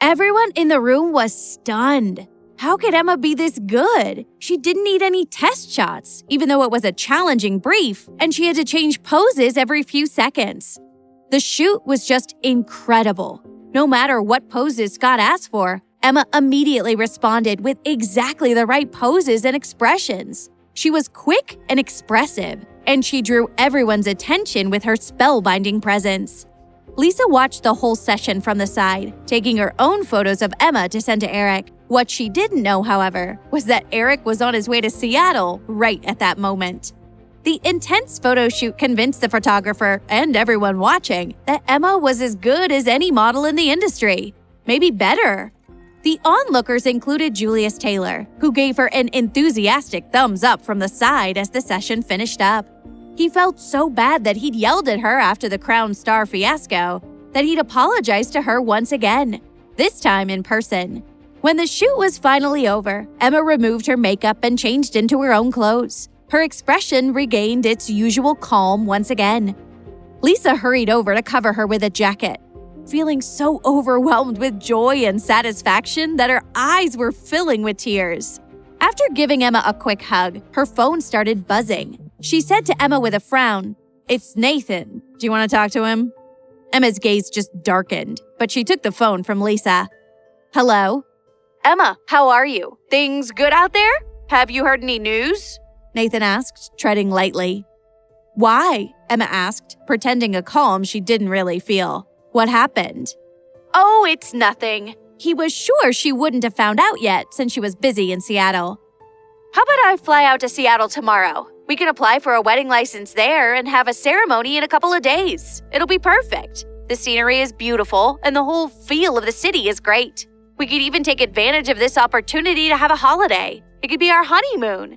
Everyone in the room was stunned. How could Emma be this good? She didn't need any test shots, even though it was a challenging brief, and she had to change poses every few seconds. The shoot was just incredible. No matter what poses Scott asked for, Emma immediately responded with exactly the right poses and expressions. She was quick and expressive, and she drew everyone's attention with her spellbinding presence. Lisa watched the whole session from the side, taking her own photos of Emma to send to Eric. What she didn't know, however, was that Eric was on his way to Seattle right at that moment. The intense photo shoot convinced the photographer and everyone watching that Emma was as good as any model in the industry, maybe better. The onlookers included Julius Taylor, who gave her an enthusiastic thumbs up from the side as the session finished up. He felt so bad that he'd yelled at her after the Crown Star fiasco that he'd apologized to her once again, this time in person. When the shoot was finally over, Emma removed her makeup and changed into her own clothes. Her expression regained its usual calm once again. Lisa hurried over to cover her with a jacket, feeling so overwhelmed with joy and satisfaction that her eyes were filling with tears. After giving Emma a quick hug, her phone started buzzing. She said to Emma with a frown, "It's Nathan. Do you want to talk to him?" Emma's gaze just darkened, but she took the phone from Lisa. "Hello?" "Emma, how are you? Things good out there? Have you heard any news?" Nathan asked, treading lightly. "Why?" Emma asked, pretending a calm she didn't really feel. What happened? "Oh, it's nothing." He was sure she wouldn't have found out yet since she was busy in Seattle. "How about I fly out to Seattle tomorrow? We can apply for a wedding license there and have a ceremony in a couple of days. It'll be perfect. The scenery is beautiful and the whole feel of the city is great. We could even take advantage of this opportunity to have a holiday. It could be our honeymoon."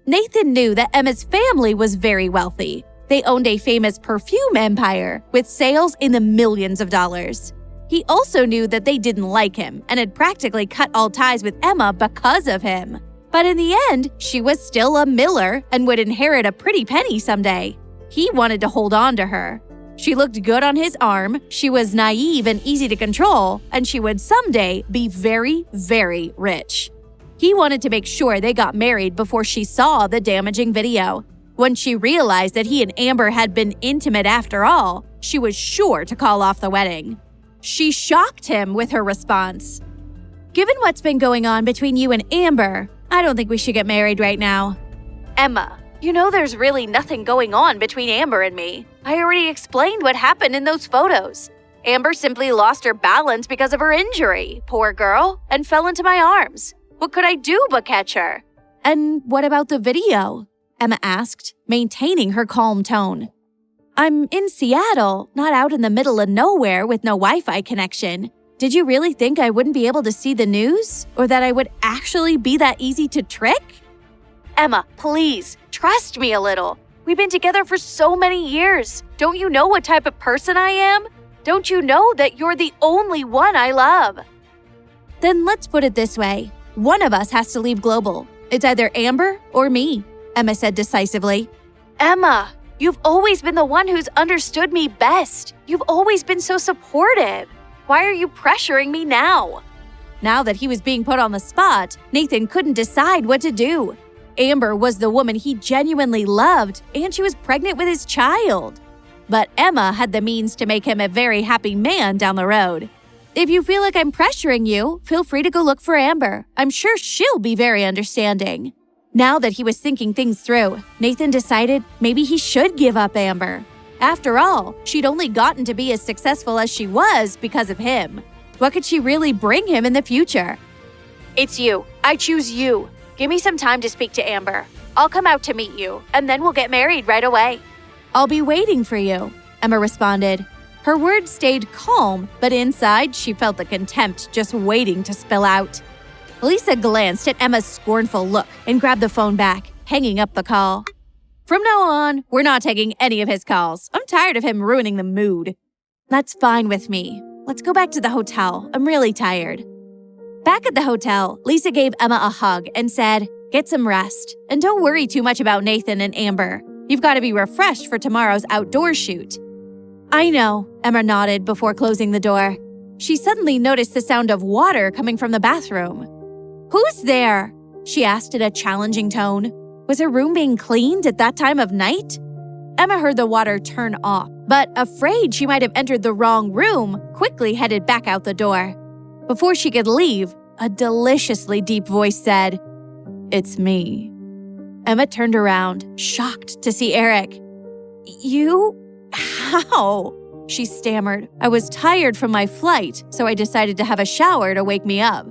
Nathan knew that Emma's family was very wealthy. They owned a famous perfume empire with sales in the millions of dollars. He also knew that they didn't like him and had practically cut all ties with Emma because of him. But in the end, she was still a Miller and would inherit a pretty penny someday. He wanted to hold on to her. She looked good on his arm, she was naive and easy to control, and she would someday be very, very rich. He wanted to make sure they got married before she saw the damaging video. When she realized that he and Amber had been intimate after all, she was sure to call off the wedding. She shocked him with her response. "Given what's been going on between you and Amber, I don't think we should get married right now." "Emma, you know there's really nothing going on between Amber and me. I already explained what happened in those photos. Amber simply lost her balance because of her injury, poor girl, and fell into my arms. What could I do but catch her?" "And what about the video?" Emma asked, maintaining her calm tone. "I'm in Seattle, not out in the middle of nowhere with no Wi-Fi connection. Did you really think I wouldn't be able to see the news? Or that I would actually be that easy to trick?" "Emma, please, trust me a little. We've been together for so many years. Don't you know what type of person I am? Don't you know that you're the only one I love?" "Then let's put it this way. One of us has to leave Global. It's either Amber or me," Emma said decisively. "Emma, you've always been the one who's understood me best. You've always been so supportive. Why are you pressuring me now?" Now that he was being put on the spot, Nathan couldn't decide what to do. Amber was the woman he genuinely loved, and she was pregnant with his child. But Emma had the means to make him a very happy man down the road. "If you feel like I'm pressuring you, feel free to go look for Amber. I'm sure she'll be very understanding." Now that he was thinking things through, Nathan decided maybe he should give up Amber. After all, she'd only gotten to be as successful as she was because of him. What could she really bring him in the future? "It's you. I choose you. Give me some time to speak to Amber. I'll come out to meet you, and then we'll get married right away." "I'll be waiting for you," Emma responded. Her words stayed calm, but inside she felt the contempt just waiting to spill out. Lisa glanced at Emma's scornful look and grabbed the phone back, hanging up the call. "From now on, we're not taking any of his calls. I'm tired of him ruining the mood." "That's fine with me. Let's go back to the hotel. I'm really tired." Back at the hotel, Lisa gave Emma a hug and said, "Get some rest, and don't worry too much about Nathan and Amber. You've got to be refreshed for tomorrow's outdoor shoot." "I know," Emma nodded before closing the door. She suddenly noticed the sound of water coming from the bathroom. "Who's there?" she asked in a challenging tone. Was her room being cleaned at that time of night? Emma heard the water turn off, but afraid she might have entered the wrong room, quickly headed back out the door. Before she could leave, a deliciously deep voice said, "It's me." Emma turned around, shocked to see Eric. "You? How?" she stammered. "I was tired from my flight, so I decided to have a shower to wake me up."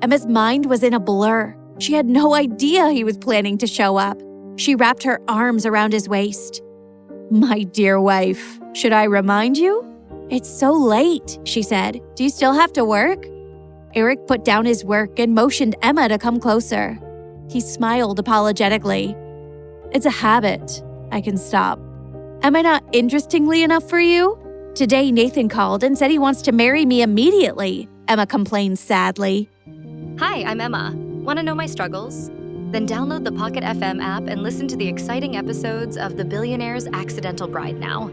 Emma's mind was in a blur. She had no idea he was planning to show up. She wrapped her arms around his waist. "My dear wife, should I remind you?" "It's so late," she said. "Do you still have to work?" Eric put down his work and motioned Emma to come closer. He smiled apologetically. "It's a habit. I can stop." "Am I not interestingly enough for you?" "Today Nathan called and said he wants to marry me immediately," Emma complained sadly. Hi, I'm Emma. Want to know my struggles? Then download the Pocketfm app and listen to the exciting episodes of The Billionaire's Accidental Bride now.